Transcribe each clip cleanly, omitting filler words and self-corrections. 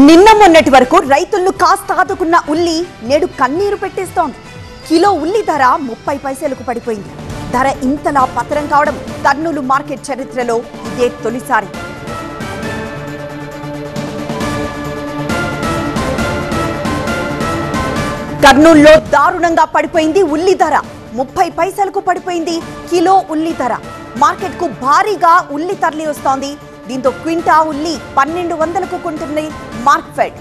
నిన్న మొన్నటి వరకు రైతులను కాస్త ఆదుకున్న ఉల్లి నేడు కన్నీరు పెట్టేస్తోంది. కిలో ఉల్లి ధర 30 పైసలకు పడిపోయింది. ధర ఇంతలా పతనం కావడం కర్నూలు మార్కెట్ చరిత్రలో ఇదే తొలిసారి. కర్నూలులో దారుణంగా పడిపోయింది ఉల్లి ధర. 30 పైసలకు పడిపోయింది కిలో ఉల్లి ధర. మార్కెట్కు భారీగా ఉల్లి తరలి వస్తోంది. దీంతో క్వింటా ఉల్లి 1200కు కొంటుంది మార్క్ఫెడ్.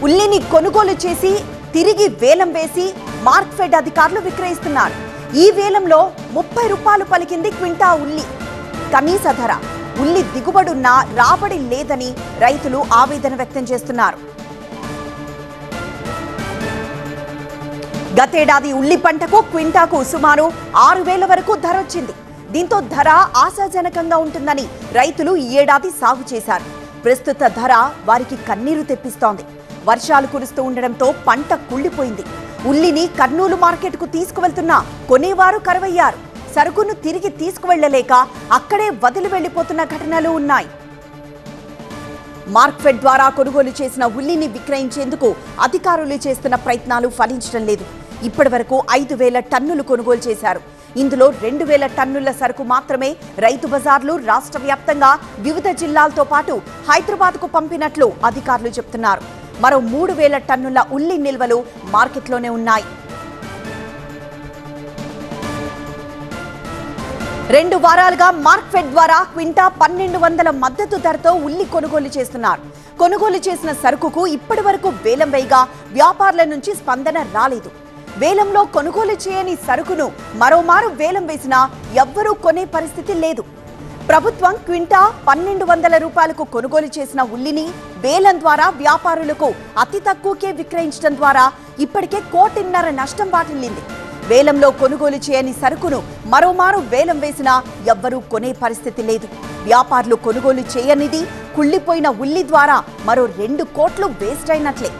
ఉల్లిని కొనుగోలు చేసి తిరిగి వేలం వేసి మార్క్ఫెడ్ అధికారులు విక్రయిస్తున్నారు. ఈ వేలంలో 30 రూపాయలు పలికింది క్వింటా ఉల్లి కనీస ధర. ఉల్లి దిగుబడున్నా రాబడి లేదని రైతులు ఆవేదన వ్యక్తం చేస్తున్నారు. గతేడాది ఉల్లి పంటకు క్వింటాకు సుమారు 6000 వరకు ధర వచ్చింది. దీంతో ధర ఆశాజనకంగా ఉంటుందని రైతులు ఈ ఏడాది సాగు చేశారు. ప్రస్తుత ధర వారికి కన్నీరు తెప్పిస్తోంది. వర్షాలు కురుస్తూ ఉండడంతో పంట కుళ్లిపోయింది. ఉల్లిని కర్నూలు మార్కెట్కు తీసుకువెళ్తున్నా కొనేవారు కరువయ్యారు. సరుకును తిరిగి తీసుకువెళ్లలేక అక్కడే వదిలి వెళ్లిపోతున్న ఘటనలు ఉన్నాయి. మార్క్ఫెడ్ ద్వారా కొనుగోలు చేసిన ఉల్లిని విక్రయించేందుకు అధికారులు చేస్తున్న ప్రయత్నాలు ఫలించడం లేదు. ఇప్పటి వరకు 5000 టన్నులు కొనుగోలు చేశారు. ఇందులో 2000 టన్నుల సరుకు మాత్రమే రైతు బజార్లు రాష్ట్ర వ్యాప్తంగా వివిధ జిల్లాలతో పాటు హైదరాబాద్కు పంపినట్లు అధికారులు చెబుతున్నారు. మరో 3000 టన్నుల ఉల్లి నిల్వలు మార్కెట్లోనే ఉన్నాయి. 2 వారాలుగా మార్క్ఫెడ్ ద్వారా క్వింటా 1200 మద్దతు ధరతో ఉల్లి కొనుగోలు చేస్తున్నారు. కొనుగోలు చేసిన సరుకుకు ఇప్పటి వరకు వేలం వేయగా వ్యాపారుల నుంచి స్పందన రాలేదు. వేలంలో కొనుగోలు చేయని సరుకును మరోమారు వేలం వేసినా ఎవ్వరూ కొనే పరిస్థితి లేదు. ప్రభుత్వం క్వింటా 1200 రూపాయలకు కొనుగోలు చేసిన ఉల్లిని వేలం ద్వారా వ్యాపారులకు అతి తక్కువకే విక్రయించడం ద్వారా ఇప్పటికే 1.5 కోటి నష్టం వాటిల్లింది. వేలంలో కొనుగోలు చేయని సరుకును మరోమారు వేలం వేసినా ఎవ్వరూ కొనే పరిస్థితి లేదు. వ్యాపారులు కొనుగోలు చేయనిది కుళ్లిపోయిన ఉల్లి ద్వారా మరో 2 కోట్లు వేస్ట్ అయినట్లే.